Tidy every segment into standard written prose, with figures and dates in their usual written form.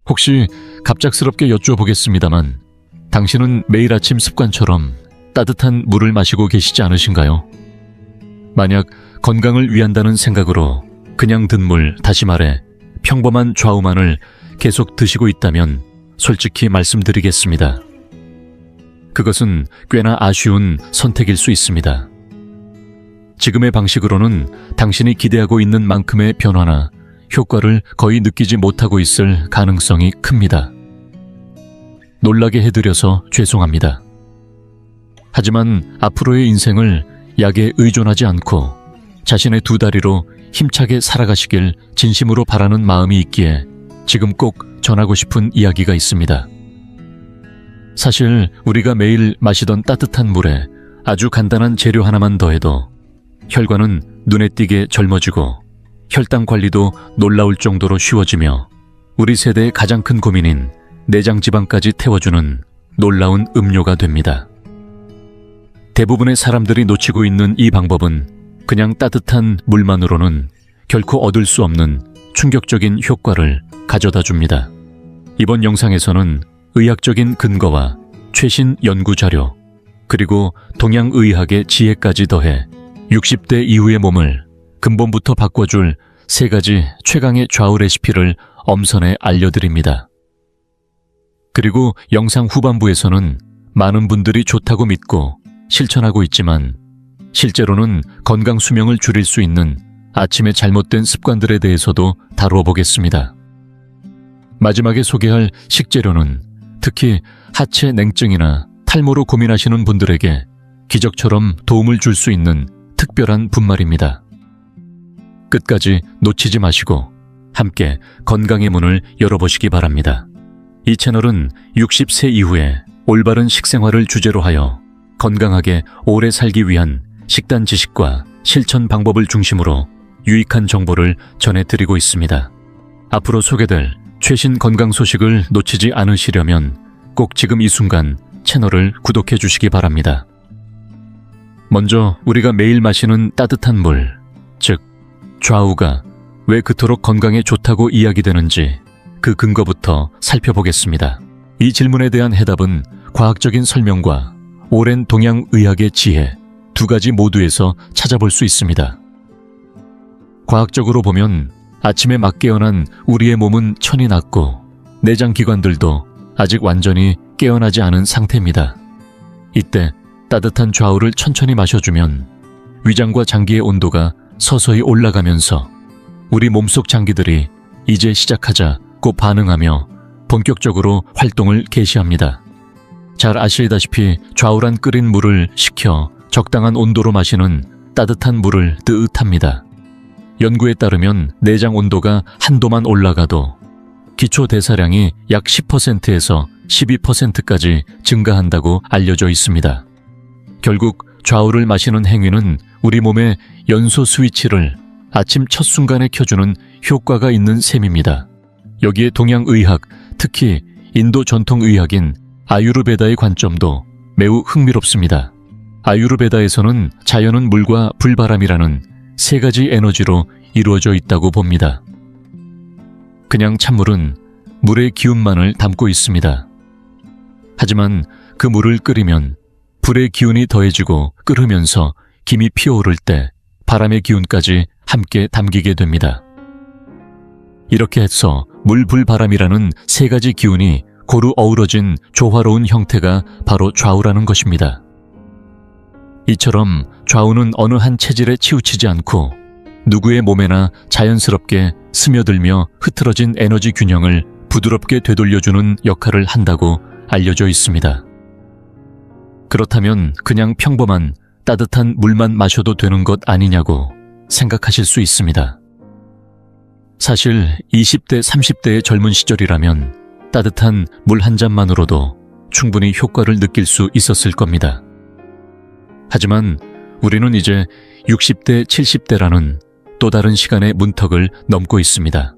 혹시 갑작스럽게 여쭈어보겠습니다만 당신은 매일 아침 습관처럼 따뜻한 물을 마시고 계시지 않으신가요? 만약 건강을 위한다는 생각으로 그냥 든 물, 다시 말해 평범한 좌우만을 계속 드시고 있다면 솔직히 말씀드리겠습니다. 그것은 꽤나 아쉬운 선택일 수 있습니다. 지금의 방식으로는 당신이 기대하고 있는 만큼의 변화나 효과를 거의 느끼지 못하고 있을 가능성이 큽니다. 놀라게 해드려서 죄송합니다. 하지만 앞으로의 인생을 약에 의존하지 않고 자신의 두 다리로 힘차게 살아가시길 진심으로 바라는 마음이 있기에 지금 꼭 전하고 싶은 이야기가 있습니다. 사실 우리가 매일 마시던 따뜻한 물에 아주 간단한 재료 하나만 더해도 혈관은 눈에 띄게 젊어지고 혈당 관리도 놀라울 정도로 쉬워지며 우리 세대의 가장 큰 고민인 내장 지방까지 태워주는 놀라운 음료가 됩니다. 대부분의 사람들이 놓치고 있는 이 방법은 그냥 따뜻한 물만으로는 결코 얻을 수 없는 충격적인 효과를 가져다 줍니다. 이번 영상에서는 의학적인 근거와 최신 연구 자료, 그리고 동양의학의 지혜까지 더해 60대 이후의 몸을 근본부터 바꿔줄 3가지 최강의 좌우 레시피를 엄선해 알려드립니다. 그리고 영상 후반부에서는 많은 분들이 좋다고 믿고 실천하고 있지만 실제로는 건강 수명을 줄일 수 있는 아침의 잘못된 습관들에 대해서도 다루어 보겠습니다. 마지막에 소개할 식재료는 특히 하체 냉증이나 탈모로 고민하시는 분들에게 기적처럼 도움을 줄 수 있는 특별한 분말입니다. 끝까지 놓치지 마시고 함께 건강의 문을 열어보시기 바랍니다. 이 채널은 60세 이후에 올바른 식생활을 주제로 하여 건강하게 오래 살기 위한 식단 지식과 실천 방법을 중심으로 유익한 정보를 전해드리고 있습니다. 앞으로 소개될 최신 건강 소식을 놓치지 않으시려면 꼭 지금 이 순간 채널을 구독해 주시기 바랍니다. 먼저 우리가 매일 마시는 따뜻한 물, 즉 좌우가 왜 그토록 건강에 좋다고 이야기되는지 그 근거부터 살펴보겠습니다. 이 질문에 대한 해답은 과학적인 설명과 오랜 동양의학의 지혜 2가지 모두에서 찾아볼 수 있습니다. 과학적으로 보면 아침에 막 깨어난 우리의 몸은 천이 낮고 내장기관들도 아직 완전히 깨어나지 않은 상태입니다. 이때 따뜻한 좌우를 천천히 마셔주면 위장과 장기의 온도가 서서히 올라가면서 우리 몸속 장기들이 이제 시작하자고 반응하며 본격적으로 활동을 개시합니다. 잘 아시다시피 좌우란 끓인 물을 식혀 적당한 온도로 마시는 따뜻한 물을 뜨뜻합니다. 연구에 따르면 내장 온도가 한도만 올라가도 기초 대사량이 약 10%에서 12%까지 증가한다고 알려져 있습니다. 결국 좌우를 마시는 행위는 우리 몸의 연소 스위치를 아침 첫 순간에 켜주는 효과가 있는 셈입니다. 여기에 동양의학, 특히 인도 전통의학인 아유르베다의 관점도 매우 흥미롭습니다. 아유르베다에서는 자연은 물과 불바람이라는 3가지 에너지로 이루어져 있다고 봅니다. 그냥 찬물은 물의 기운만을 담고 있습니다. 하지만 그 물을 끓이면 불의 기운이 더해지고 끓으면서 김이 피어오를 때 바람의 기운까지 함께 담기게 됩니다. 이렇게 해서 물, 불, 바람이라는 3가지 기운이 고루 어우러진 조화로운 형태가 바로 좌우라는 것입니다. 이처럼 좌우는 어느 한 체질에 치우치지 않고 누구의 몸에나 자연스럽게 스며들며 흐트러진 에너지 균형을 부드럽게 되돌려주는 역할을 한다고 알려져 있습니다. 그렇다면 그냥 평범한 따뜻한 물만 마셔도 되는 것 아니냐고 생각하실 수 있습니다. 사실 20대, 30대의 젊은 시절이라면 따뜻한 물 한 잔만으로도 충분히 효과를 느낄 수 있었을 겁니다. 하지만 우리는 이제 60대, 70대라는 또 다른 시간의 문턱을 넘고 있습니다.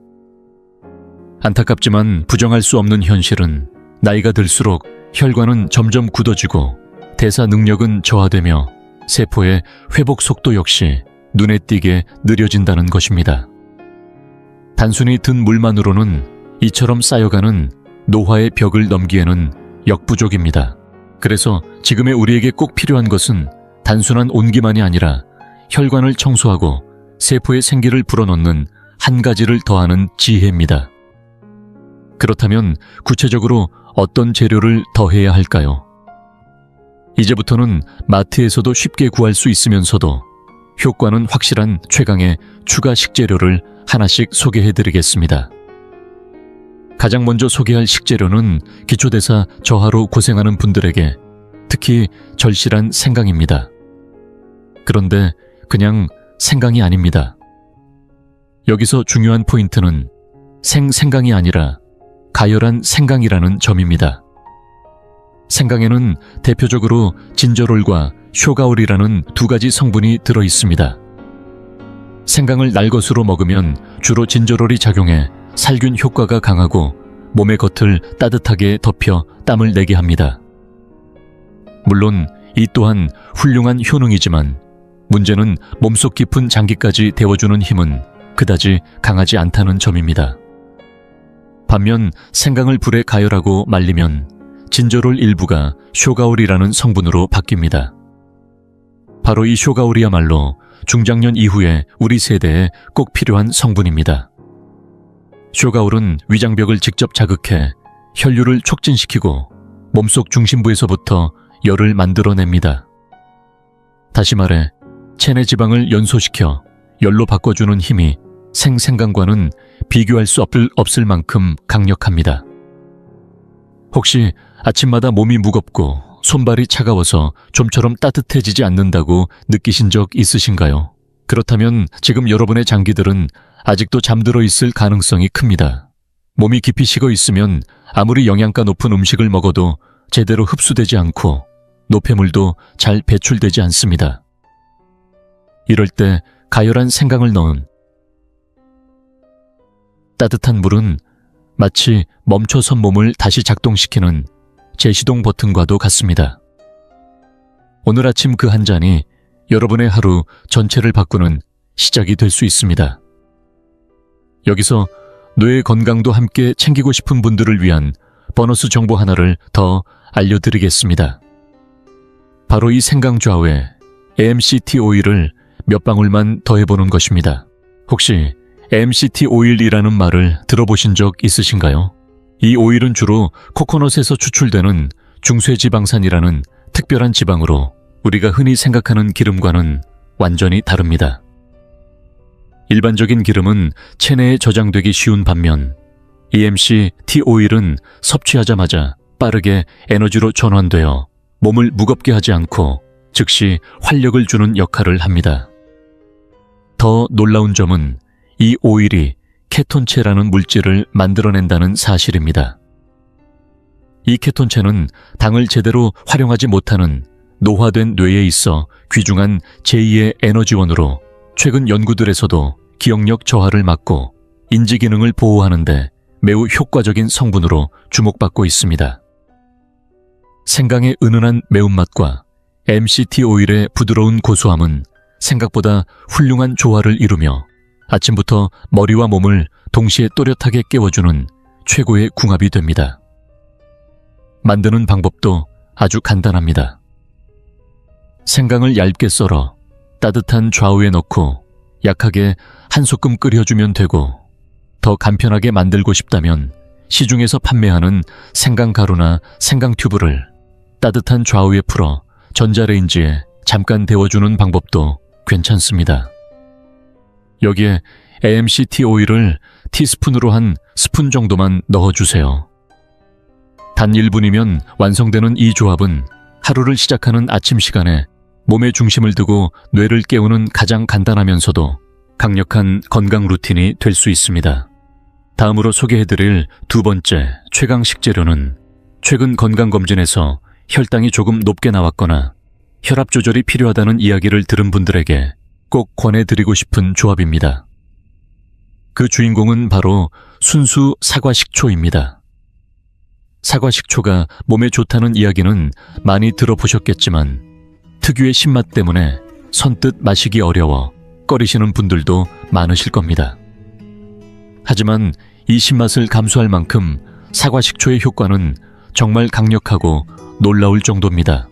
안타깝지만 부정할 수 없는 현실은 나이가 들수록 혈관은 점점 굳어지고 대사 능력은 저하되며 세포의 회복 속도 역시 눈에 띄게 느려진다는 것입니다. 단순히 든 물만으로는 이처럼 쌓여가는 노화의 벽을 넘기에는 역부족입니다. 그래서 지금의 우리에게 꼭 필요한 것은 단순한 온기만이 아니라 혈관을 청소하고 세포의 생기를 불어넣는 한 가지를 더하는 지혜입니다. 그렇다면 구체적으로 어떤 재료를 더해야 할까요? 이제부터는 마트에서도 쉽게 구할 수 있으면서도 효과는 확실한 최강의 추가 식재료를 하나씩 소개해드리겠습니다. 가장 먼저 소개할 식재료는 기초대사 저하로 고생하는 분들에게 특히 절실한 생강입니다. 그런데 그냥 생강이 아닙니다. 여기서 중요한 포인트는 생강이 아니라 가열한 생강이라는 점입니다. 생강에는 대표적으로 진저롤과 쇼가올이라는 두 가지 성분이 들어 있습니다. 생강을 날것으로 먹으면 주로 진저롤이 작용해 살균 효과가 강하고 몸의 겉을 따뜻하게 덮여 땀을 내게 합니다. 물론 이 또한 훌륭한 효능이지만 문제는 몸속 깊은 장기까지 데워주는 힘은 그다지 강하지 않다는 점입니다. 반면 생강을 불에 가열하고 말리면 진저롤 일부가 쇼가올이라는 성분으로 바뀝니다. 바로 이 쇼가올이야말로 중장년 이후에 우리 세대에 꼭 필요한 성분입니다. 쇼가올은 위장벽을 직접 자극해 혈류를 촉진시키고 몸속 중심부에서부터 열을 만들어냅니다. 다시 말해 체내 지방을 연소시켜 열로 바꿔주는 힘이 생강과는 비교할 수 없을 만큼 강력합니다. 혹시 아침마다 몸이 무겁고 손발이 차가워서 좀처럼 따뜻해지지 않는다고 느끼신 적 있으신가요? 그렇다면 지금 여러분의 장기들은 아직도 잠들어 있을 가능성이 큽니다. 몸이 깊이 식어 있으면 아무리 영양가 높은 음식을 먹어도 제대로 흡수되지 않고 노폐물도 잘 배출되지 않습니다. 이럴 때 가열한 생강을 넣은 따뜻한 물은 마치 멈춰선 몸을 다시 작동시키는 제시동 버튼과도 같습니다. 오늘 아침 그 한 잔이 여러분의 하루 전체를 바꾸는 시작이 될 수 있습니다. 여기서 뇌의 건강도 함께 챙기고 싶은 분들을 위한 보너스 정보 하나를 더 알려드리겠습니다. 바로 이 생강좌우에 MCT 오일을 몇 방울만 더해보는 것입니다. 혹시 MCT 오일이라는 말을 들어보신 적 있으신가요? 이 오일은 주로 코코넛에서 추출되는 중쇠지방산이라는 특별한 지방으로 우리가 흔히 생각하는 기름과는 완전히 다릅니다. 일반적인 기름은 체내에 저장되기 쉬운 반면 MCT 오일은 섭취하자마자 빠르게 에너지로 전환되어 몸을 무겁게 하지 않고 즉시 활력을 주는 역할을 합니다. 더 놀라운 점은 이 오일이 케톤체라는 물질을 만들어낸다는 사실입니다. 이 케톤체는 당을 제대로 활용하지 못하는 노화된 뇌에 있어 귀중한 제2의 에너지원으로 최근 연구들에서도 기억력 저하를 막고 인지 기능을 보호하는데 매우 효과적인 성분으로 주목받고 있습니다. 생강의 은은한 매운맛과 MCT 오일의 부드러운 고소함은 생각보다 훌륭한 조화를 이루며 아침부터 머리와 몸을 동시에 또렷하게 깨워주는 최고의 궁합이 됩니다. 만드는 방법도 아주 간단합니다. 생강을 얇게 썰어 따뜻한 좌우에 넣고 약하게 한 소끔 끓여주면 되고, 더 간편하게 만들고 싶다면 시중에서 판매하는 생강 가루나 생강 튜브를 따뜻한 좌우에 풀어 전자레인지에 잠깐 데워주는 방법도 괜찮습니다. 여기에 MCT 오일을 티스푼으로 한 스푼 정도만 넣어주세요. 단 1분이면 완성되는 이 조합은 하루를 시작하는 아침 시간에 몸의 중심을 두고 뇌를 깨우는 가장 간단하면서도 강력한 건강 루틴이 될 수 있습니다. 다음으로 소개해드릴 두 번째 최강 식재료는 최근 건강검진에서 혈당이 조금 높게 나왔거나 혈압 조절이 필요하다는 이야기를 들은 분들에게 꼭 권해드리고 싶은 조합입니다. 그 주인공은 바로 순수 사과식초입니다. 사과식초가 몸에 좋다는 이야기는 많이 들어보셨겠지만 특유의 신맛 때문에 선뜻 마시기 어려워 꺼리시는 분들도 많으실 겁니다. 하지만 이 신맛을 감수할 만큼 사과 식초의 효과는 정말 강력하고 놀라울 정도입니다.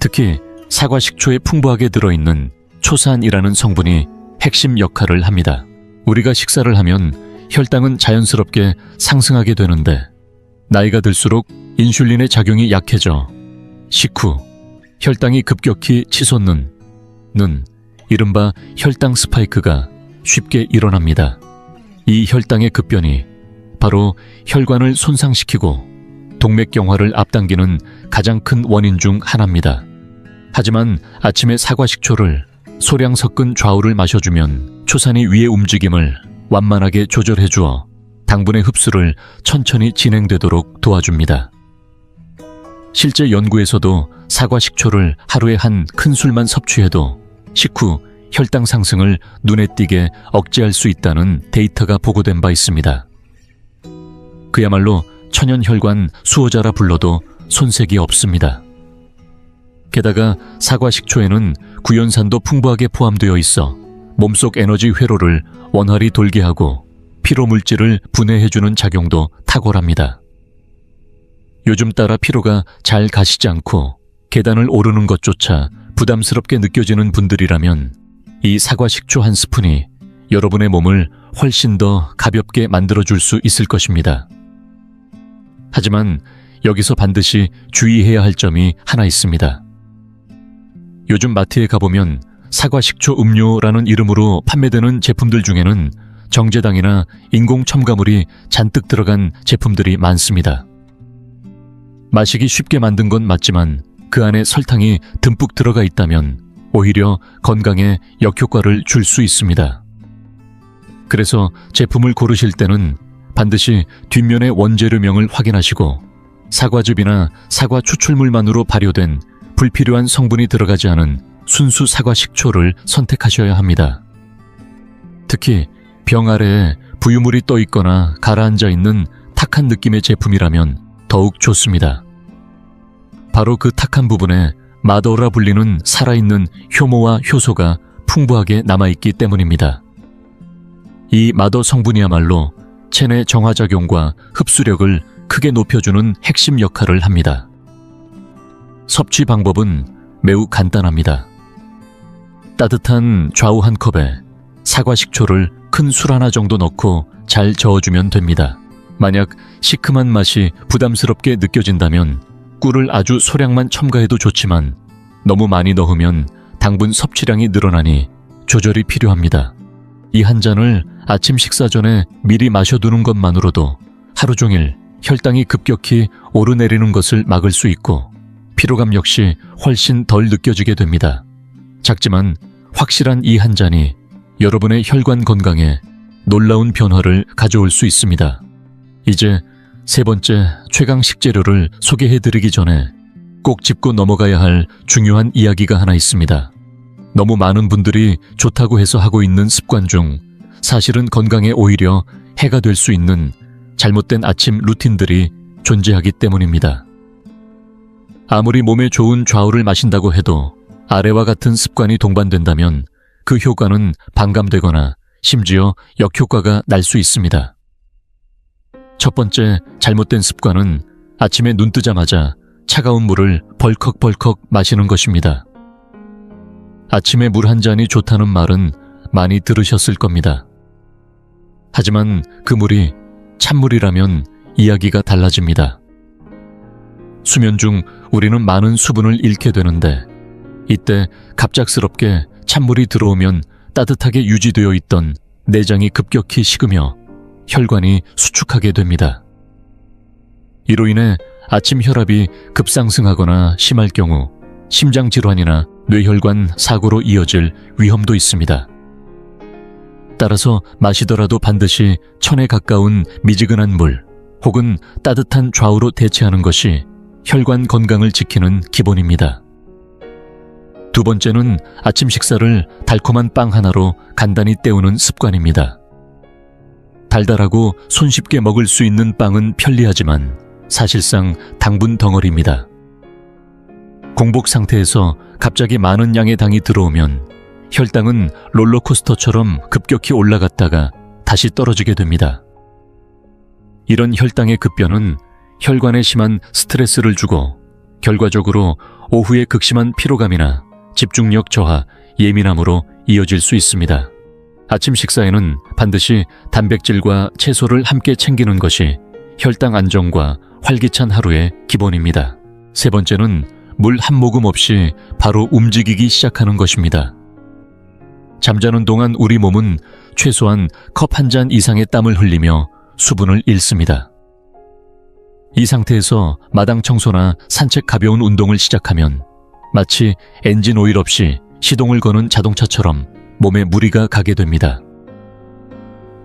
특히 사과 식초에 풍부하게 들어있는 초산이라는 성분이 핵심 역할을 합니다. 우리가 식사를 하면 혈당은 자연스럽게 상승하게 되는데 나이가 들수록 인슐린의 작용이 약해져 식후 혈당이 급격히 치솟는 이른바 혈당 스파이크가 쉽게 일어납니다. 이 혈당의 급변이 바로 혈관을 손상시키고 동맥경화를 앞당기는 가장 큰 원인 중 하나입니다. 하지만 아침에 사과 식초를 소량 섞은 좌우를 마셔주면 초산이 위의 움직임을 완만하게 조절해주어 당분의 흡수를 천천히 진행되도록 도와줍니다. 실제 연구에서도 사과 식초를 하루에 한 큰술만 섭취해도 식후 혈당 상승을 눈에 띄게 억제할 수 있다는 데이터가 보고된 바 있습니다. 그야말로 천연혈관 수호자라 불러도 손색이 없습니다. 게다가 사과 식초에는 구연산도 풍부하게 포함되어 있어 몸속 에너지 회로를 원활히 돌게 하고 피로 물질을 분해해주는 작용도 탁월합니다. 요즘 따라 피로가 잘 가시지 않고 계단을 오르는 것조차 부담스럽게 느껴지는 분들이라면 이 사과 식초 한 스푼이 여러분의 몸을 훨씬 더 가볍게 만들어줄 수 있을 것입니다. 하지만 여기서 반드시 주의해야 할 점이 하나 있습니다. 요즘 마트에 가보면 사과 식초 음료라는 이름으로 판매되는 제품들 중에는 정제당이나 인공 첨가물이 잔뜩 들어간 제품들이 많습니다. 마시기 쉽게 만든 건 맞지만 그 안에 설탕이 듬뿍 들어가 있다면 오히려 건강에 역효과를 줄 수 있습니다. 그래서 제품을 고르실 때는 반드시 뒷면의 원재료명을 확인하시고 사과즙이나 사과 추출물만으로 발효된 불필요한 성분이 들어가지 않은 순수 사과 식초를 선택하셔야 합니다. 특히 병 아래에 부유물이 떠 있거나 가라앉아 있는 탁한 느낌의 제품이라면 더욱 좋습니다. 바로 그 탁한 부분에 마더라 불리는 살아있는 효모와 효소가 풍부하게 남아있기 때문입니다. 이 마더 성분이야말로 체내 정화작용과 흡수력을 크게 높여주는 핵심 역할을 합니다. 섭취 방법은 매우 간단합니다. 따뜻한 좌우 한 컵에 사과 식초를 큰 술 하나 정도 넣고 잘 저어주면 됩니다. 만약 시큼한 맛이 부담스럽게 느껴진다면 꿀을 아주 소량만 첨가해도 좋지만 너무 많이 넣으면 당분 섭취량이 늘어나니 조절이 필요합니다. 이 한 잔을 아침 식사 전에 미리 마셔두는 것만으로도 하루 종일 혈당이 급격히 오르내리는 것을 막을 수 있고 피로감 역시 훨씬 덜 느껴지게 됩니다. 작지만 확실한 이 한 잔이 여러분의 혈관 건강에 놀라운 변화를 가져올 수 있습니다. 이제 세 번째 최강 식재료를 소개해드리기 전에 꼭 짚고 넘어가야 할 중요한 이야기가 하나 있습니다. 너무 많은 분들이 좋다고 해서 하고 있는 습관 중 사실은 건강에 오히려 해가 될 수 있는 잘못된 아침 루틴들이 존재하기 때문입니다. 아무리 몸에 좋은 좌우를 마신다고 해도 아래와 같은 습관이 동반된다면 그 효과는 반감되거나 심지어 역효과가 날 수 있습니다. 첫 번째 잘못된 습관은 아침에 눈 뜨자마자 차가운 물을 벌컥벌컥 마시는 것입니다. 아침에 물 한 잔이 좋다는 말은 많이 들으셨을 겁니다. 하지만 그 물이 찬물이라면 이야기가 달라집니다. 수면 중 우리는 많은 수분을 잃게 되는데 이때 갑작스럽게 찬물이 들어오면 따뜻하게 유지되어 있던 내장이 급격히 식으며 혈관이 수축하게 됩니다. 이로 인해 아침 혈압이 급상승하거나 심할 경우 심장질환이나 뇌혈관 사고로 이어질 위험도 있습니다. 따라서 마시더라도 반드시 천에 가까운 미지근한 물 혹은 따뜻한 좌우로 대체하는 것이 혈관 건강을 지키는 기본입니다. 두 번째는 아침 식사를 달콤한 빵 하나로 간단히 때우는 습관입니다. 달달하고 손쉽게 먹을 수 있는 빵은 편리하지만 사실상 당분 덩어리입니다. 공복 상태에서 갑자기 많은 양의 당이 들어오면 혈당은 롤러코스터처럼 급격히 올라갔다가 다시 떨어지게 됩니다. 이런 혈당의 급변은 혈관에 심한 스트레스를 주고 결과적으로 오후에 극심한 피로감이나 집중력 저하, 예민함으로 이어질 수 있습니다. 아침 식사에는 반드시 단백질과 채소를 함께 챙기는 것이 혈당 안정과 활기찬 하루의 기본입니다. 세 번째는 물 한 모금 없이 바로 움직이기 시작하는 것입니다. 잠자는 동안 우리 몸은 최소한 컵 한 잔 이상의 땀을 흘리며 수분을 잃습니다. 이 상태에서 마당 청소나 산책 가벼운 운동을 시작하면 마치 엔진 오일 없이 시동을 거는 자동차처럼 몸에 무리가 가게 됩니다.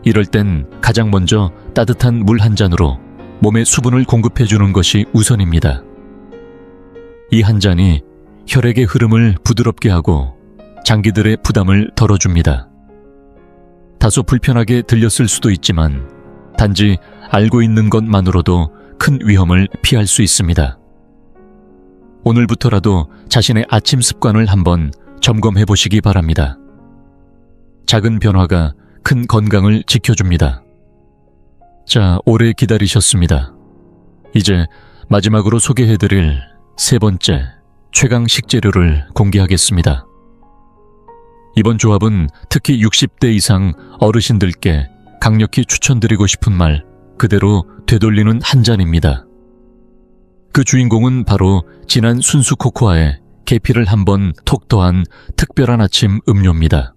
이럴 땐 가장 먼저 따뜻한 물 한 잔으로 몸에 수분을 공급해주는 것이 우선입니다. 이 한 잔이 혈액의 흐름을 부드럽게 하고 장기들의 부담을 덜어줍니다. 다소 불편하게 들렸을 수도 있지만 단지 알고 있는 것만으로도 큰 위험을 피할 수 있습니다. 오늘부터라도 자신의 아침 습관을 한번 점검해 보시기 바랍니다. 작은 변화가 큰 건강을 지켜줍니다. 자, 오래 기다리셨습니다. 이제 마지막으로 소개해드릴 세 번째 최강 식재료를 공개하겠습니다. 이번 조합은 특히 60대 이상 어르신들께 강력히 추천드리고 싶은 말 그대로 되돌리는 한 잔입니다. 그 주인공은 바로 진한 순수 코코아에 계피를 한번 톡 더한 특별한 아침 음료입니다.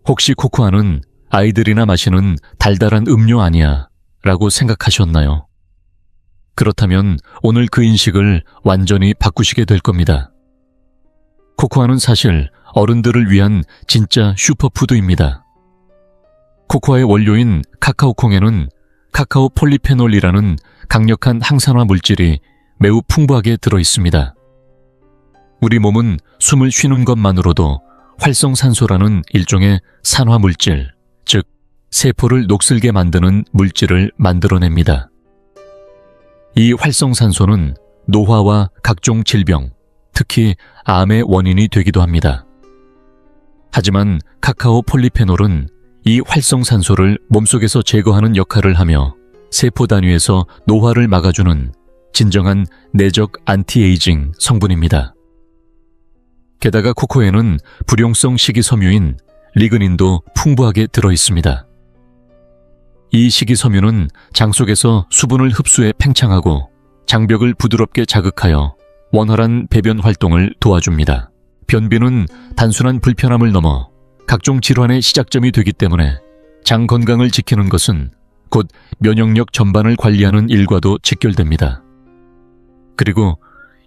혹시 코코아는 아이들이나 마시는 달달한 음료 아니야 라고 생각하셨나요? 그렇다면 오늘 그 인식을 완전히 바꾸시게 될 겁니다. 코코아는 사실 어른들을 위한 진짜 슈퍼푸드입니다. 코코아의 원료인 카카오콩에는 카카오 폴리페놀이라는 강력한 항산화 물질이 매우 풍부하게 들어있습니다. 우리 몸은 숨을 쉬는 것만으로도 활성산소라는 일종의 산화 물질, 즉 세포를 녹슬게 만드는 물질을 만들어냅니다. 이 활성산소는 노화와 각종 질병, 특히 암의 원인이 되기도 합니다. 하지만 카카오 폴리페놀은 이 활성산소를 몸속에서 제거하는 역할을 하며 세포 단위에서 노화를 막아주는 진정한 내적 안티에이징 성분입니다. 게다가 코코에는 불용성 식이섬유인 리그닌도 풍부하게 들어있습니다. 이 식이섬유는 장 속에서 수분을 흡수해 팽창하고 장벽을 부드럽게 자극하여 원활한 배변 활동을 도와줍니다. 변비는 단순한 불편함을 넘어 각종 질환의 시작점이 되기 때문에 장 건강을 지키는 것은 곧 면역력 전반을 관리하는 일과도 직결됩니다. 그리고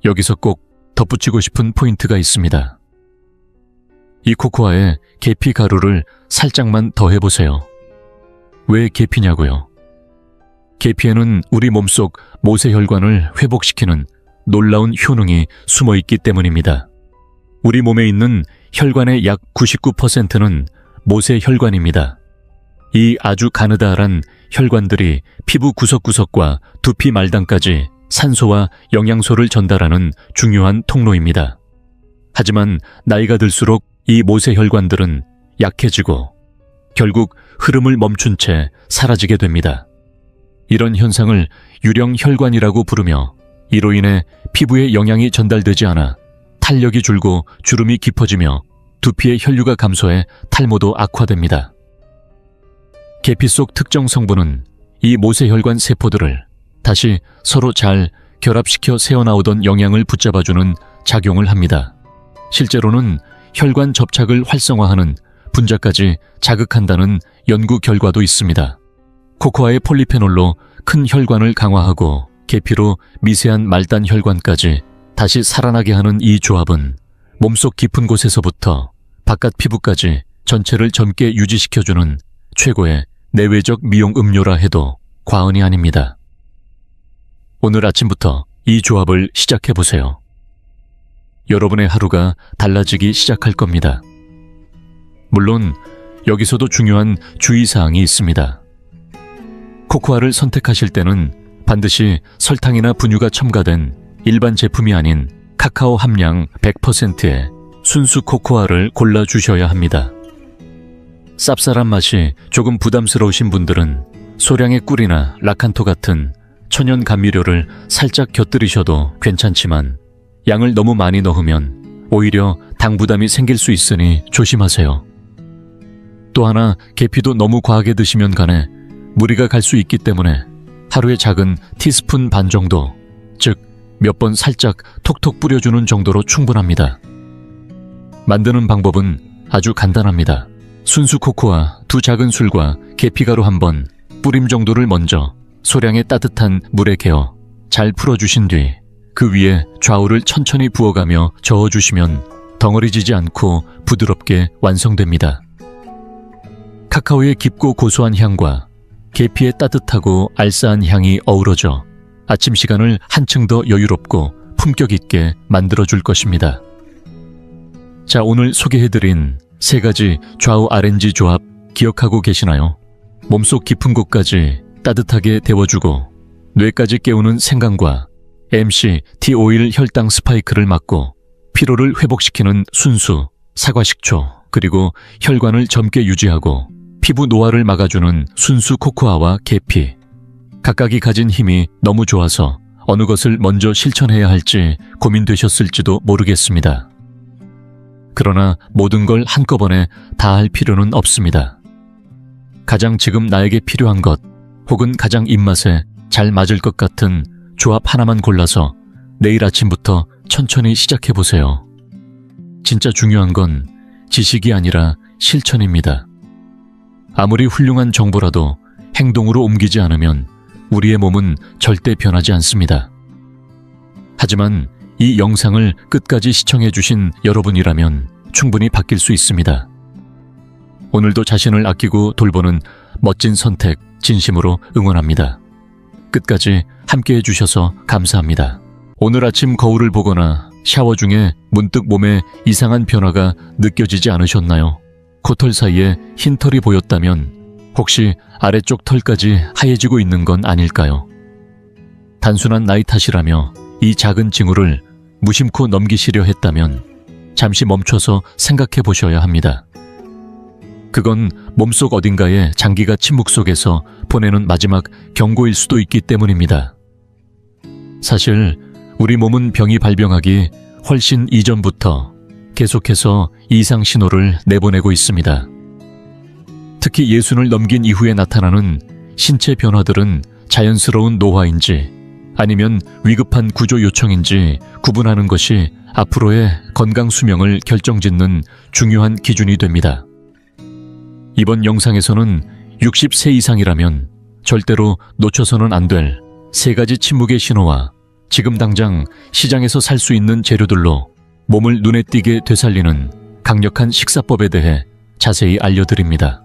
여기서 꼭 덧붙이고 싶은 포인트가 있습니다. 이 코코아에 계피 가루를 살짝만 더해보세요. 왜 계피냐고요? 계피에는 우리 몸속 모세혈관을 회복시키는 놀라운 효능이 숨어있기 때문입니다. 우리 몸에 있는 혈관의 약 99%는 모세혈관입니다. 이 아주 가느다란 혈관들이 피부 구석구석과 두피 말단까지 산소와 영양소를 전달하는 중요한 통로입니다. 하지만 나이가 들수록 이 모세혈관들은 약해지고 결국 흐름을 멈춘 채 사라지게 됩니다. 이런 현상을 유령혈관이라고 부르며 이로 인해 피부에 영양이 전달되지 않아 탄력이 줄고 주름이 깊어지며 두피의 혈류가 감소해 탈모도 악화됩니다. 계피 속 특정 성분은 이 모세혈관 세포들을 다시 서로 잘 결합시켜 새어나오던 영양을 붙잡아주는 작용을 합니다. 실제로는 혈관 접착을 활성화하는 분자까지 자극한다는 연구 결과도 있습니다. 코코아의 폴리페놀로 큰 혈관을 강화하고 계피로 미세한 말단 혈관까지 다시 살아나게 하는 이 조합은 몸속 깊은 곳에서부터 바깥 피부까지 전체를 젊게 유지시켜주는 최고의 내외적 미용 음료라 해도 과언이 아닙니다. 오늘 아침부터 이 조합을 시작해보세요. 여러분의 하루가 달라지기 시작할 겁니다. 물론 여기서도 중요한 주의사항이 있습니다. 코코아를 선택하실 때는 반드시 설탕이나 분유가 첨가된 일반 제품이 아닌 카카오 함량 100%의 순수 코코아를 골라주셔야 합니다. 쌉쌀한 맛이 조금 부담스러우신 분들은 소량의 꿀이나 라칸토 같은 천연 감미료를 살짝 곁들이셔도 괜찮지만 양을 너무 많이 넣으면 오히려 당 부담이 생길 수 있으니 조심하세요. 또 하나, 계피도 너무 과하게 드시면 간에 무리가 갈 수 있기 때문에 하루에 작은 티스푼 반 정도, 즉 몇 번 살짝 톡톡 뿌려주는 정도로 충분합니다. 만드는 방법은 아주 간단합니다. 순수 코코아 2 작은 술과 계피가루 1번, 뿌림 정도를 먼저 소량의 따뜻한 물에 개어 잘 풀어주신 뒤 그 위에 좌우를 천천히 부어가며 저어주시면 덩어리지지 않고 부드럽게 완성됩니다. 카카오의 깊고 고소한 향과 계피의 따뜻하고 알싸한 향이 어우러져 아침 시간을 한층 더 여유롭고 품격 있게 만들어줄 것입니다. 자, 오늘 소개해드린 3가지 좌우 아렌지 조합 기억하고 계시나요? 몸속 깊은 곳까지 따뜻하게 데워주고 뇌까지 깨우는 생강과 MCT 오일 혈당 스파이크를 막고 피로를 회복시키는 순수 사과식초, 그리고 혈관을 젊게 유지하고 피부 노화를 막아주는 순수 코코아와 계피. 각각이 가진 힘이 너무 좋아서 어느 것을 먼저 실천해야 할지 고민되셨을지도 모르겠습니다. 그러나 모든 걸 한꺼번에 다 할 필요는 없습니다. 가장 지금 나에게 필요한 것, 혹은 가장 입맛에 잘 맞을 것 같은 조합 하나만 골라서 내일 아침부터 천천히 시작해보세요. 진짜 중요한 건 지식이 아니라 실천입니다. 아무리 훌륭한 정보라도 행동으로 옮기지 않으면 우리의 몸은 절대 변하지 않습니다. 하지만 이 영상을 끝까지 시청해주신 여러분이라면 충분히 바뀔 수 있습니다. 오늘도 자신을 아끼고 돌보는 멋진 선택 진심으로 응원합니다. 끝까지 함께 해주셔서 감사합니다. 오늘 아침 거울을 보거나 샤워 중에 문득 몸에 이상한 변화가 느껴지지 않으셨나요? 코털 사이에 흰 털이 보였다면 혹시 아래쪽 털까지 하얘지고 있는 건 아닐까요? 단순한 나이 탓이라며 이 작은 징후를 무심코 넘기시려 했다면 잠시 멈춰서 생각해 보셔야 합니다. 그건 몸속 어딘가에 장기가 침묵 속에서 보내는 마지막 경고일 수도 있기 때문입니다. 사실 우리 몸은 병이 발병하기 훨씬 이전부터 계속해서 이상 신호를 내보내고 있습니다. 특히 예순을 넘긴 이후에 나타나는 신체 변화들은 자연스러운 노화인지 아니면 위급한 구조 요청인지 구분하는 것이 앞으로의 건강 수명을 결정짓는 중요한 기준이 됩니다. 이번 영상에서는 60세 이상이라면 절대로 놓쳐서는 안 될 3가지 침묵의 신호와 지금 당장 시장에서 살 수 있는 재료들로 몸을 눈에 띄게 되살리는 강력한 식사법에 대해 자세히 알려드립니다.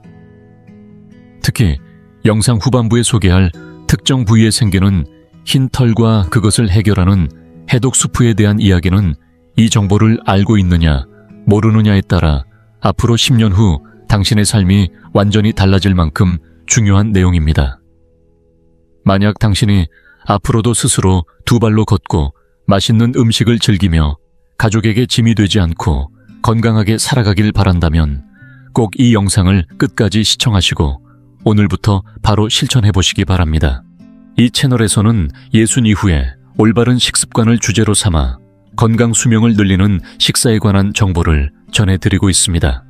특히 영상 후반부에 소개할 특정 부위에 생기는 흰 털과 그것을 해결하는 해독 수프에 대한 이야기는 이 정보를 알고 있느냐 모르느냐에 따라 앞으로 10년 후 당신의 삶이 완전히 달라질 만큼 중요한 내용입니다. 만약 당신이 앞으로도 스스로 2발로 걷고 맛있는 음식을 즐기며 가족에게 짐이 되지 않고 건강하게 살아가길 바란다면 꼭 이 영상을 끝까지 시청하시고 오늘부터 바로 실천해 보시기 바랍니다. 이 채널에서는 예순 이후에 올바른 식습관을 주제로 삼아 건강 수명을 늘리는 식사에 관한 정보를 전해드리고 있습니다.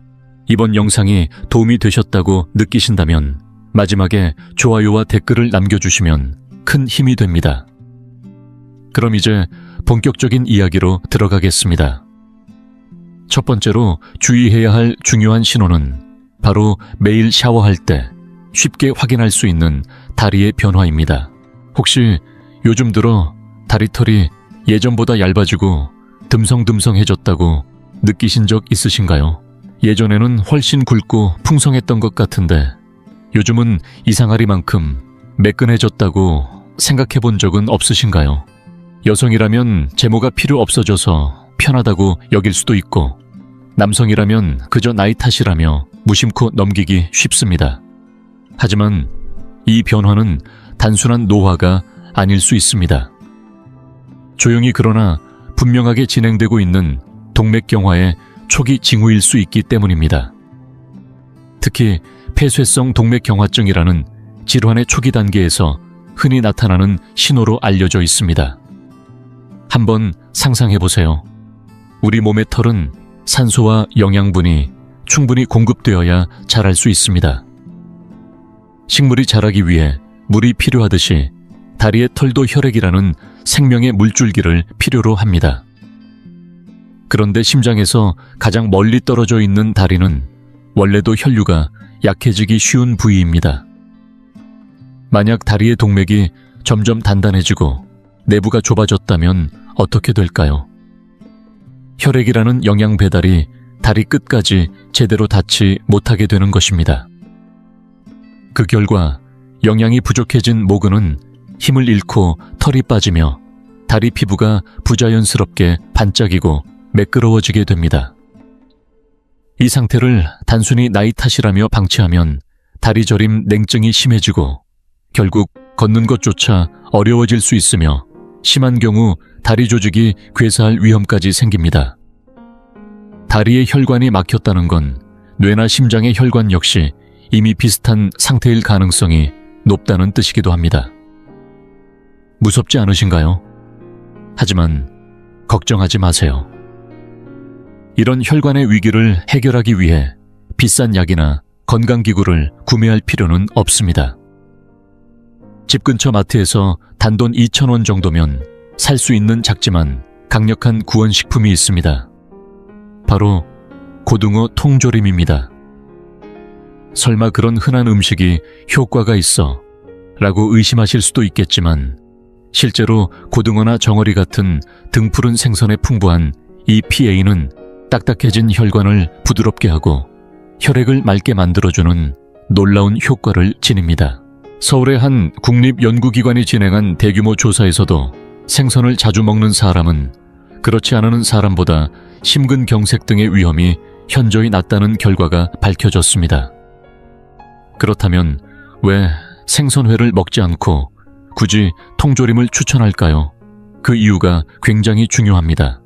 이번 영상이 도움이 되셨다고 느끼신다면 마지막에 좋아요와 댓글을 남겨주시면 큰 힘이 됩니다. 그럼 이제 본격적인 이야기로 들어가겠습니다. 첫 번째로 주의해야 할 중요한 신호는 바로 매일 샤워할 때 쉽게 확인할 수 있는 다리의 변화입니다. 혹시 요즘 들어 다리털이 예전보다 얇아지고 듬성듬성해졌다고 느끼신 적 있으신가요? 예전에는 훨씬 굵고 풍성했던 것 같은데 요즘은 이상하리만큼 매끈해졌다고 생각해 본 적은 없으신가요? 여성이라면 제모가 필요 없어져서 편하다고 여길 수도 있고 남성이라면 그저 나이 탓이라며 무심코 넘기기 쉽습니다. 하지만 이 변화는 단순한 노화가 아닐 수 있습니다. 조용히 그러나 분명하게 진행되고 있는 동맥경화의 초기 징후일 수 있기 때문입니다. 특히 폐쇄성 동맥경화증이라는 질환의 초기 단계에서 흔히 나타나는 신호로 알려져 있습니다. 한번 상상해 보세요. 우리 몸의 털은 산소와 영양분이 충분히 공급되어야 자랄 수 있습니다. 식물이 자라기 위해 물이 필요하듯이 다리의 털도 혈액이라는 생명의 물줄기를 필요로 합니다. 그런데 심장에서 가장 멀리 떨어져 있는 다리는 원래도 혈류가 약해지기 쉬운 부위입니다. 만약 다리의 동맥이 점점 단단해지고 내부가 좁아졌다면 어떻게 될까요? 혈액이라는 영양 배달이 다리 끝까지 제대로 닿지 못하게 되는 것입니다. 그 결과 영양이 부족해진 모근은 힘을 잃고 털이 빠지며 다리 피부가 부자연스럽게 반짝이고 매끄러워지게 됩니다. 이 상태를 단순히 나이 탓이라며 방치하면 다리 저림 냉증이 심해지고 결국 걷는 것조차 어려워질 수 있으며 심한 경우 다리 조직이 괴사할 위험까지 생깁니다. 다리의 혈관이 막혔다는 건 뇌나 심장의 혈관 역시 이미 비슷한 상태일 가능성이 높다는 뜻이기도 합니다. 무섭지 않으신가요? 하지만 걱정하지 마세요. 이런 혈관의 위기를 해결하기 위해 비싼 약이나 건강기구를 구매할 필요는 없습니다. 집 근처 마트에서 단돈 2,000원 정도면 살 수 있는 작지만 강력한 구원식품이 있습니다. 바로 고등어 통조림입니다. 설마 그런 흔한 음식이 효과가 있어? 라고 의심하실 수도 있겠지만 실제로 고등어나 정어리 같은 등푸른 생선에 풍부한 EPA는 딱딱해진 혈관을 부드럽게 하고 혈액을 맑게 만들어주는 놀라운 효과를 지닙니다. 서울의 한 국립연구기관이 진행한 대규모 조사에서도 생선을 자주 먹는 사람은 그렇지 않은 사람보다 심근경색 등의 위험이 현저히 낮다는 결과가 밝혀졌습니다. 그렇다면 왜 생선회를 먹지 않고 굳이 통조림을 추천할까요? 그 이유가 굉장히 중요합니다.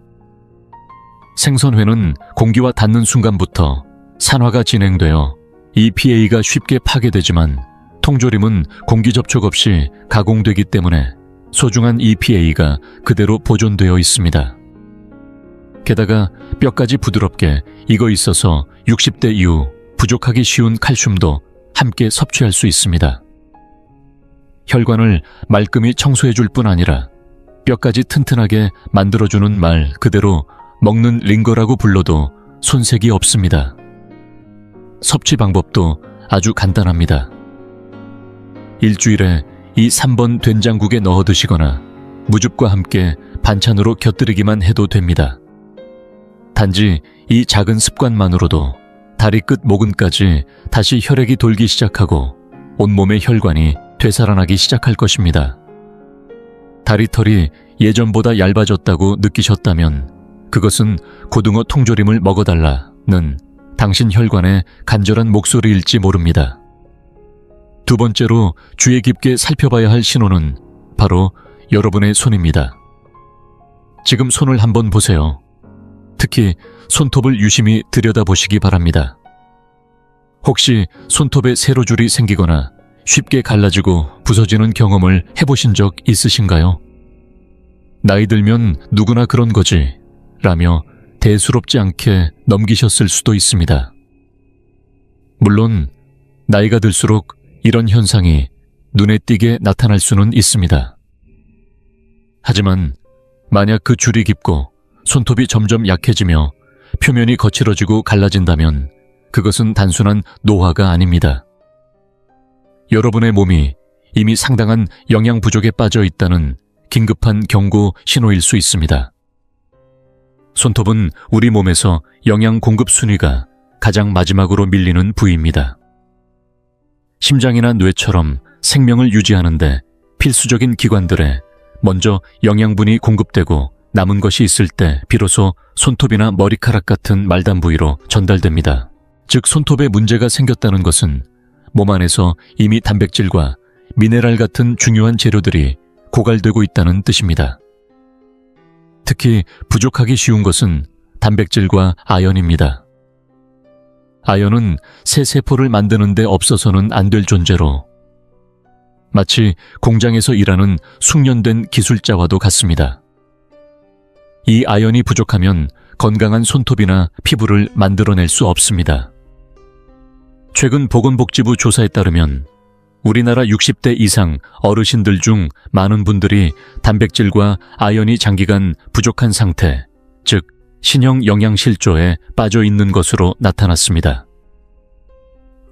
생선회는 공기와 닿는 순간부터 산화가 진행되어 EPA가 쉽게 파괴되지만 통조림은 공기 접촉 없이 가공되기 때문에 소중한 EPA가 그대로 보존되어 있습니다. 게다가 뼈까지 부드럽게 익어 있어서 60대 이후 부족하기 쉬운 칼슘도 함께 섭취할 수 있습니다. 혈관을 말끔히 청소해줄 뿐 아니라 뼈까지 튼튼하게 만들어주는 말 그대로 먹는 링거라고 불러도 손색이 없습니다. 섭취 방법도 아주 간단합니다. 일주일에 이 3번 된장국에 넣어 드시거나 무즙과 함께 반찬으로 곁들이기만 해도 됩니다. 단지 이 작은 습관만으로도 다리 끝 모근까지 다시 혈액이 돌기 시작하고 온몸의 혈관이 되살아나기 시작할 것입니다. 다리털이 예전보다 얇아졌다고 느끼셨다면 그것은 고등어 통조림을 먹어달라는 당신 혈관의 간절한 목소리일지 모릅니다. 두 번째로 주의 깊게 살펴봐야 할 신호는 바로 여러분의 손입니다. 지금 손을 한번 보세요. 특히 손톱을 유심히 들여다보시기 바랍니다. 혹시 손톱에 세로줄이 생기거나 쉽게 갈라지고 부서지는 경험을 해보신 적 있으신가요? 나이 들면 누구나 그런 거지 라며 대수롭지 않게 넘기셨을 수도 있습니다. 물론 나이가 들수록 이런 현상이 눈에 띄게 나타날 수는 있습니다. 하지만 만약 그 줄이 깊고 손톱이 점점 약해지며 표면이 거칠어지고 갈라진다면 그것은 단순한 노화가 아닙니다. 여러분의 몸이 이미 상당한 영양 부족에 빠져 있다는 긴급한 경고 신호일 수 있습니다. 손톱은 우리 몸에서 영양 공급 순위가 가장 마지막으로 밀리는 부위입니다. 심장이나 뇌처럼 생명을 유지하는데 필수적인 기관들에 먼저 영양분이 공급되고 남은 것이 있을 때 비로소 손톱이나 머리카락 같은 말단 부위로 전달됩니다. 즉 손톱에 문제가 생겼다는 것은 몸 안에서 이미 단백질과 미네랄 같은 중요한 재료들이 고갈되고 있다는 뜻입니다. 특히 부족하기 쉬운 것은 단백질과 아연입니다. 아연은 새 세포를 만드는 데 없어서는 안 될 존재로 마치 공장에서 일하는 숙련된 기술자와도 같습니다. 이 아연이 부족하면 건강한 손톱이나 피부를 만들어낼 수 없습니다. 최근 보건복지부 조사에 따르면 우리나라 60대 이상 어르신들 중 많은 분들이 단백질과 아연이 장기간 부족한 상태, 즉 신형 영양실조에 빠져 있는 것으로 나타났습니다.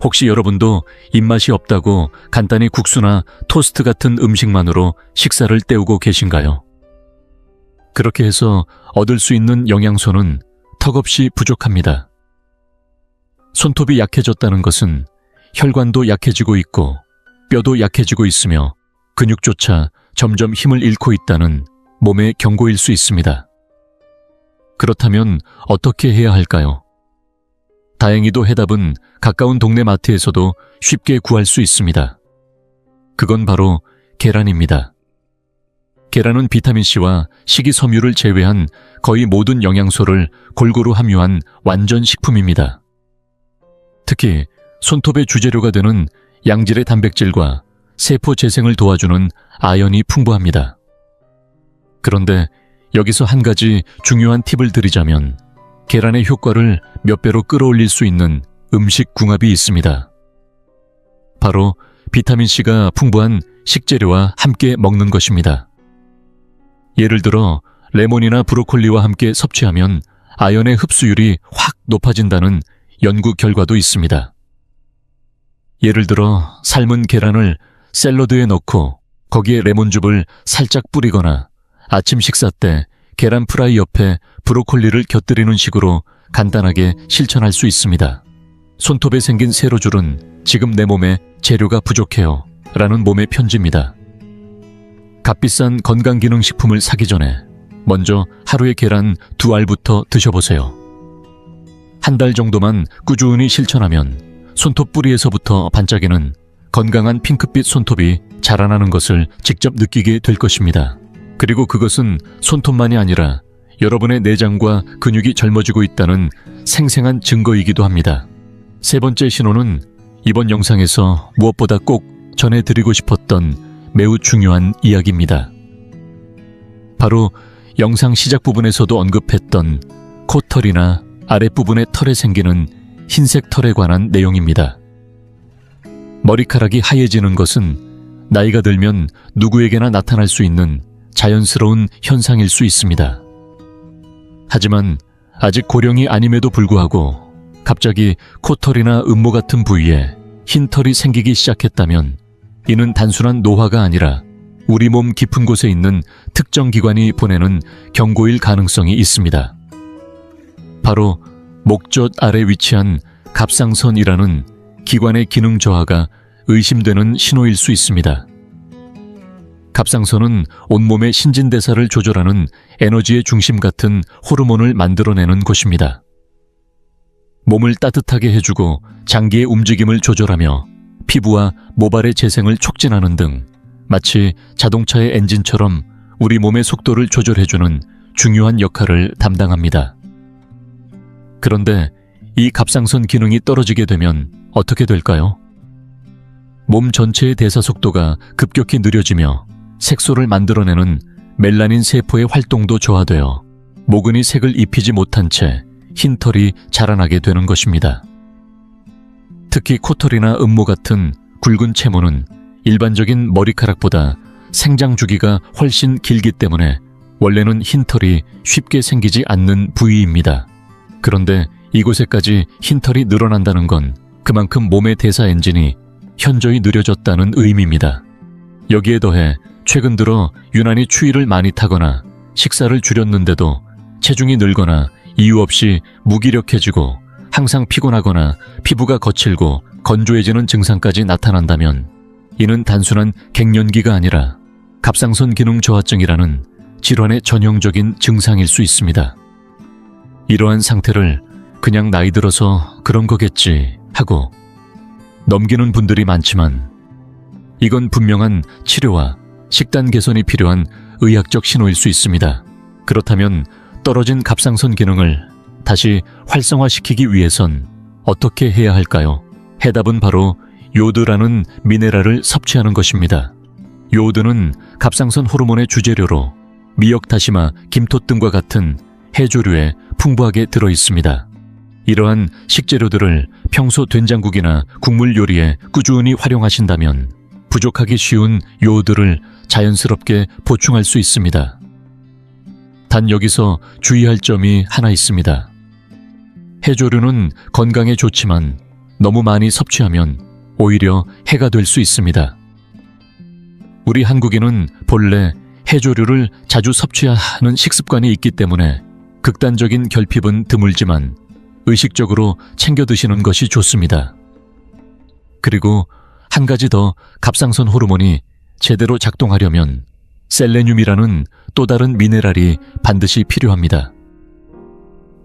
혹시 여러분도 입맛이 없다고 간단히 국수나 토스트 같은 음식만으로 식사를 때우고 계신가요? 그렇게 해서 얻을 수 있는 영양소는 턱없이 부족합니다. 손톱이 약해졌다는 것은 혈관도 약해지고 있고 뼈도 약해지고 있으며 근육조차 점점 힘을 잃고 있다는 몸의 경고일 수 있습니다. 그렇다면 어떻게 해야 할까요? 다행히도 해답은 가까운 동네 마트에서도 쉽게 구할 수 있습니다. 그건 바로 계란입니다. 계란은 비타민C와 식이섬유를 제외한 거의 모든 영양소를 골고루 함유한 완전 식품입니다. 특히 손톱의 주재료가 되는 양질의 단백질과 세포 재생을 도와주는 아연이 풍부합니다. 그런데 여기서 한 가지 중요한 팁을 드리자면 계란의 효과를 몇 배로 끌어올릴 수 있는 음식 궁합이 있습니다. 바로 비타민C가 풍부한 식재료와 함께 먹는 것입니다. 예를 들어 레몬이나 브로콜리와 함께 섭취하면 아연의 흡수율이 확 높아진다는 연구 결과도 있습니다. 예를 들어 삶은 계란을 샐러드에 넣고 거기에 레몬즙을 살짝 뿌리거나 아침 식사 때 계란 프라이 옆에 브로콜리를 곁들이는 식으로 간단하게 실천할 수 있습니다. 손톱에 생긴 세로줄은 지금 내 몸에 재료가 부족해요 라는 몸의 편지입니다. 값비싼 건강기능식품을 사기 전에 먼저 하루에 계란 2알부터 드셔보세요. 한 달 정도만 꾸준히 실천하면 손톱 뿌리에서부터 반짝이는 건강한 핑크빛 손톱이 자라나는 것을 직접 느끼게 될 것입니다. 그리고 그것은 손톱만이 아니라 여러분의 내장과 근육이 젊어지고 있다는 생생한 증거이기도 합니다. 세 번째 신호는 이번 영상에서 무엇보다 꼭 전해드리고 싶었던 매우 중요한 이야기입니다. 바로 영상 시작 부분에서도 언급했던 코털이나 아랫부분의 털에 생기는 흰색 털에 관한 내용입니다. 머리카락이 하얘지는 것은 나이가 들면 누구에게나 나타날 수 있는 자연스러운 현상일 수 있습니다. 하지만 아직 고령이 아님에도 불구하고 갑자기 코털이나 음모 같은 부위에 흰 털이 생기기 시작했다면 이는 단순한 노화가 아니라 우리 몸 깊은 곳에 있는 특정 기관이 보내는 경고일 가능성이 있습니다. 바로 목젖 아래 위치한 갑상선이라는 기관의 기능 저하가 의심되는 신호일 수 있습니다. 갑상선은 온몸의 신진대사를 조절하는 에너지의 중심 같은 호르몬을 만들어내는 곳입니다. 몸을 따뜻하게 해주고 장기의 움직임을 조절하며 피부와 모발의 재생을 촉진하는 등 마치 자동차의 엔진처럼 우리 몸의 속도를 조절해주는 중요한 역할을 담당합니다. 그런데 이 갑상선 기능이 떨어지게 되면 어떻게 될까요? 몸 전체의 대사 속도가 급격히 느려지며 색소를 만들어내는 멜라닌 세포의 활동도 저하되어 모근이 색을 입히지 못한 채 흰털이 자라나게 되는 것입니다. 특히 코털이나 음모 같은 굵은 채모는 일반적인 머리카락보다 생장 주기가 훨씬 길기 때문에 원래는 흰털이 쉽게 생기지 않는 부위입니다. 그런데 이곳에까지 흰털이 늘어난다는 건 그만큼 몸의 대사 엔진이 현저히 느려졌다는 의미입니다. 여기에 더해 최근 들어 유난히 추위를 많이 타거나 식사를 줄였는데도 체중이 늘거나 이유 없이 무기력해지고 항상 피곤하거나 피부가 거칠고 건조해지는 증상까지 나타난다면 이는 단순한 갱년기가 아니라 갑상선 기능 저하증이라는 질환의 전형적인 증상일 수 있습니다. 이러한 상태를 그냥 나이 들어서 그런 거겠지 하고 넘기는 분들이 많지만 이건 분명한 치료와 식단 개선이 필요한 의학적 신호일 수 있습니다. 그렇다면 떨어진 갑상선 기능을 다시 활성화시키기 위해선 어떻게 해야 할까요? 해답은 바로 요오드라는 미네랄을 섭취하는 것입니다. 요오드는 갑상선 호르몬의 주재료로 미역, 다시마, 김톳 등과 같은 해조류에 풍부하게 들어있습니다. 이러한 식재료들을 평소 된장국이나 국물 요리에 꾸준히 활용하신다면 부족하기 쉬운 요오드를 자연스럽게 보충할 수 있습니다. 단 여기서 주의할 점이 하나 있습니다. 해조류는 건강에 좋지만 너무 많이 섭취하면 오히려 해가 될 수 있습니다. 우리 한국인은 본래 해조류를 자주 섭취하는 식습관이 있기 때문에 극단적인 결핍은 드물지만 의식적으로 챙겨 드시는 것이 좋습니다. 그리고 한 가지 더, 갑상선 호르몬이 제대로 작동하려면 셀레늄이라는 또 다른 미네랄이 반드시 필요합니다.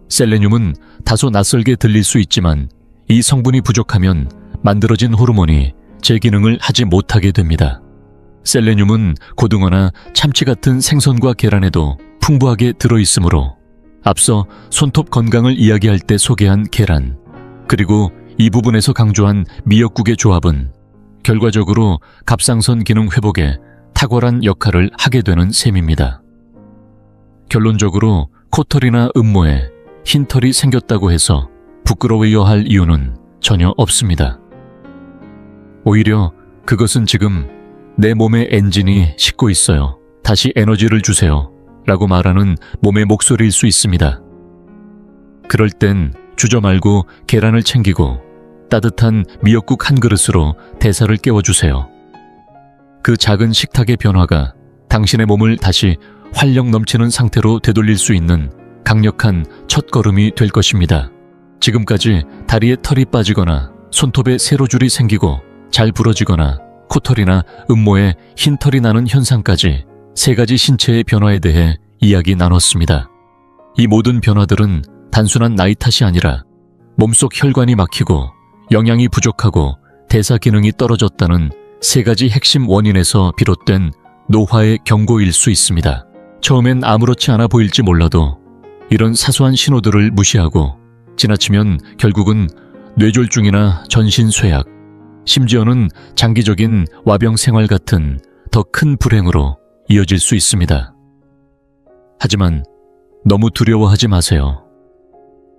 셀레늄은 다소 낯설게 들릴 수 있지만 이 성분이 부족하면 만들어진 호르몬이 제 기능을 하지 못하게 됩니다. 셀레늄은 고등어나 참치 같은 생선과 계란에도 풍부하게 들어있으므로 앞서 손톱 건강을 이야기할 때 소개한 계란, 그리고 이 부분에서 강조한 미역국의 조합은 결과적으로 갑상선 기능 회복에 탁월한 역할을 하게 되는 셈입니다. 결론적으로 코털이나 음모에 흰털이 생겼다고 해서 부끄러워야 할 이유는 전혀 없습니다. 오히려 그것은 지금 내 몸의 엔진이 식고 있어요. 다시 에너지를 주세요. 라고 말하는 몸의 목소리일 수 있습니다. 그럴 땐 주저 말고 계란을 챙기고 따뜻한 미역국 한 그릇으로 대사를 깨워주세요. 그 작은 식탁의 변화가 당신의 몸을 다시 활력 넘치는 상태로 되돌릴 수 있는 강력한 첫걸음이 될 것입니다. 지금까지 다리에 털이 빠지거나 손톱에 세로줄이 생기고 잘 부러지거나 코털이나 음모에 흰털이 나는 현상까지 3가지 신체의 변화에 대해 이야기 나눴습니다. 이 모든 변화들은 단순한 나이 탓이 아니라 몸속 혈관이 막히고 영양이 부족하고 대사 기능이 떨어졌다는 3가지 핵심 원인에서 비롯된 노화의 경고일 수 있습니다. 처음엔 아무렇지 않아 보일지 몰라도 이런 사소한 신호들을 무시하고 지나치면 결국은 뇌졸중이나 전신 쇠약, 심지어는 장기적인 와병 생활 같은 더 큰 불행으로 이어질 수 있습니다. 하지만 너무 두려워하지 마세요.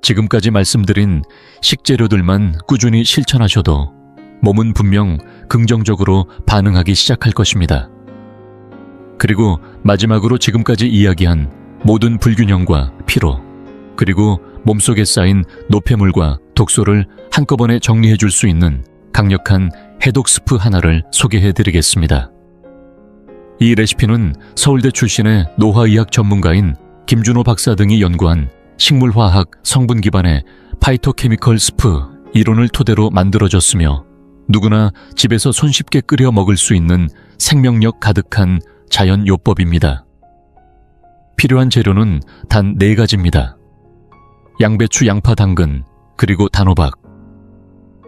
지금까지 말씀드린 식재료들만 꾸준히 실천하셔도 몸은 분명 긍정적으로 반응하기 시작할 것입니다. 그리고 마지막으로 지금까지 이야기한 모든 불균형과 피로, 그리고 몸속에 쌓인 노폐물과 독소를 한꺼번에 정리해 줄 수 있는 강력한 해독 스프 하나를 소개해 드리겠습니다. 이 레시피는 서울대 출신의 노화의학 전문가인 김준호 박사 등이 연구한 식물화학 성분 기반의 파이토케미컬 스프 이론을 토대로 만들어졌으며 누구나 집에서 손쉽게 끓여 먹을 수 있는 생명력 가득한 자연 요법입니다. 필요한 재료는 단 4가지입니다. 양배추, 양파, 당근, 그리고 단호박.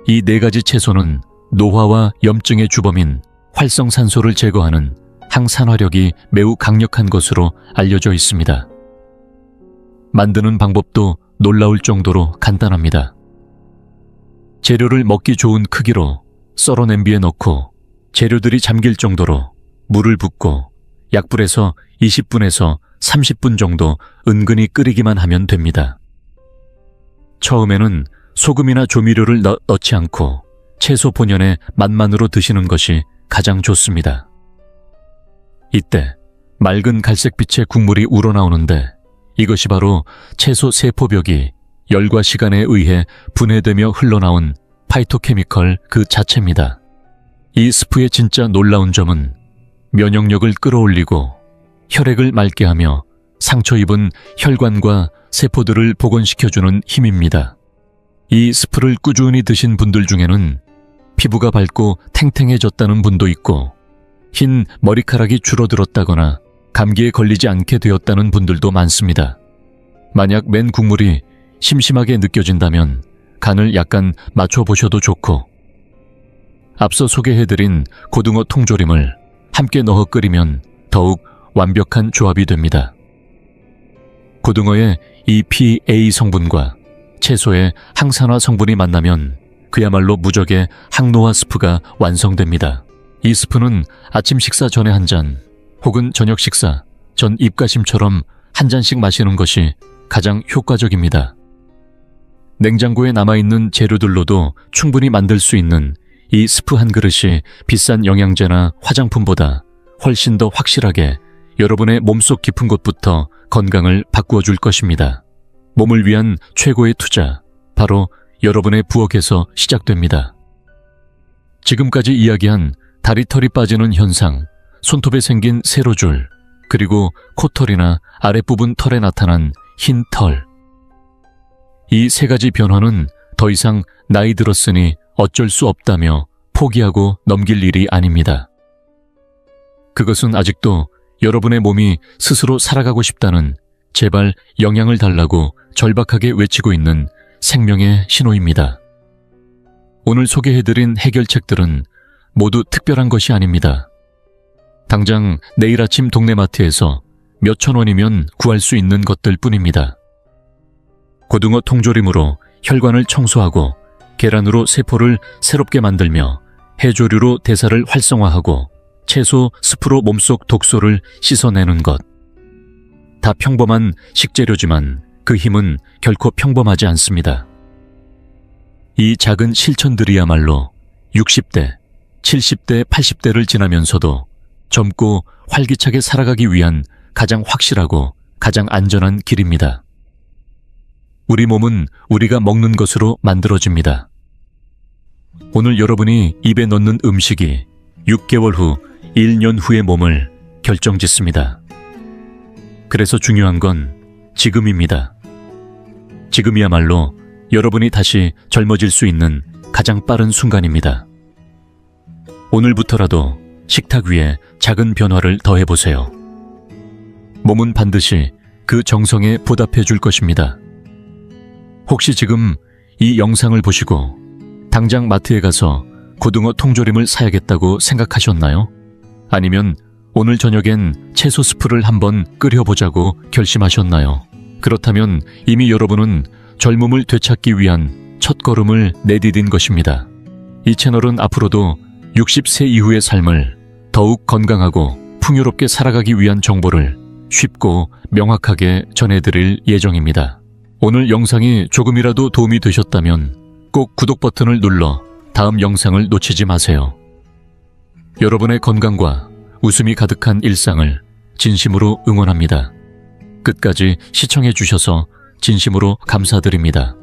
이 4가지 채소는 노화와 염증의 주범인 활성산소를 제거하는 항산화력이 매우 강력한 것으로 알려져 있습니다. 만드는 방법도 놀라울 정도로 간단합니다. 재료를 먹기 좋은 크기로 썰어 냄비에 넣고 재료들이 잠길 정도로 물을 붓고 약불에서 20분에서 30분 정도 은근히 끓이기만 하면 됩니다. 처음에는 소금이나 조미료를 넣지 않고 채소 본연의 맛만으로 드시는 것이 가장 좋습니다. 이때 맑은 갈색빛의 국물이 우러나오는데 이것이 바로 채소 세포벽이 열과 시간에 의해 분해되며 흘러나온 파이토케미컬 그 자체입니다. 이 스프의 진짜 놀라운 점은 면역력을 끌어올리고 혈액을 맑게 하며 상처 입은 혈관과 세포들을 복원시켜주는 힘입니다. 이 스프를 꾸준히 드신 분들 중에는 피부가 밝고 탱탱해졌다는 분도 있고 흰 머리카락이 줄어들었다거나 감기에 걸리지 않게 되었다는 분들도 많습니다. 만약 맨 국물이 심심하게 느껴진다면 간을 약간 맞춰보셔도 좋고 앞서 소개해드린 고등어 통조림을 함께 넣어 끓이면 더욱 완벽한 조합이 됩니다. 고등어의 EPA 성분과 채소의 항산화 성분이 만나면 그야말로 무적의 항노화 스프가 완성됩니다. 이 스프는 아침 식사 전에 한 잔, 혹은 저녁 식사 전 입가심처럼 한 잔씩 마시는 것이 가장 효과적입니다. 냉장고에 남아있는 재료들로도 충분히 만들 수 있는 이 스프 한 그릇이 비싼 영양제나 화장품보다 훨씬 더 확실하게 여러분의 몸속 깊은 곳부터 건강을 바꾸어 줄 것입니다. 몸을 위한 최고의 투자, 바로 여러분의 부엌에서 시작됩니다. 지금까지 이야기한 다리털이 빠지는 현상, 손톱에 생긴 세로줄, 그리고 코털이나 아랫부분 털에 나타난 흰 털. 이 세 가지 변화는 더 이상 나이 들었으니 어쩔 수 없다며 포기하고 넘길 일이 아닙니다. 그것은 아직도 여러분의 몸이 스스로 살아가고 싶다는 제발 영양을 달라고 절박하게 외치고 있는 생명의 신호입니다. 오늘 소개해드린 해결책들은 모두 특별한 것이 아닙니다. 당장 내일 아침 동네 마트에서 몇천 원이면 구할 수 있는 것들 뿐입니다. 고등어 통조림으로 혈관을 청소하고 계란으로 세포를 새롭게 만들며 해조류로 대사를 활성화하고 채소 스프로 몸속 독소를 씻어내는 것. 다 평범한 식재료지만 그 힘은 결코 평범하지 않습니다. 이 작은 실천들이야말로 60대, 70대, 80대를 지나면서도 젊고 활기차게 살아가기 위한 가장 확실하고 가장 안전한 길입니다. 우리 몸은 우리가 먹는 것으로 만들어집니다. 오늘 여러분이 입에 넣는 음식이 6개월 후, 1년 후의 몸을 결정짓습니다. 그래서 중요한 건 지금입니다. 지금이야말로 여러분이 다시 젊어질 수 있는 가장 빠른 순간입니다. 오늘부터라도 식탁 위에 작은 변화를 더해보세요. 몸은 반드시 그 정성에 보답해 줄 것입니다. 혹시 지금 이 영상을 보시고 당장 마트에 가서 고등어 통조림을 사야겠다고 생각하셨나요? 아니면 오늘 저녁엔 채소 스프를 한번 끓여보자고 결심하셨나요? 그렇다면 이미 여러분은 젊음을 되찾기 위한 첫걸음을 내디딘 것입니다. 이 채널은 앞으로도 60세 이후의 삶을 더욱 건강하고 풍요롭게 살아가기 위한 정보를 쉽고 명확하게 전해드릴 예정입니다. 오늘 영상이 조금이라도 도움이 되셨다면 꼭 구독 버튼을 눌러 다음 영상을 놓치지 마세요. 여러분의 건강과 웃음이 가득한 일상을 진심으로 응원합니다. 끝까지 시청해 주셔서 진심으로 감사드립니다.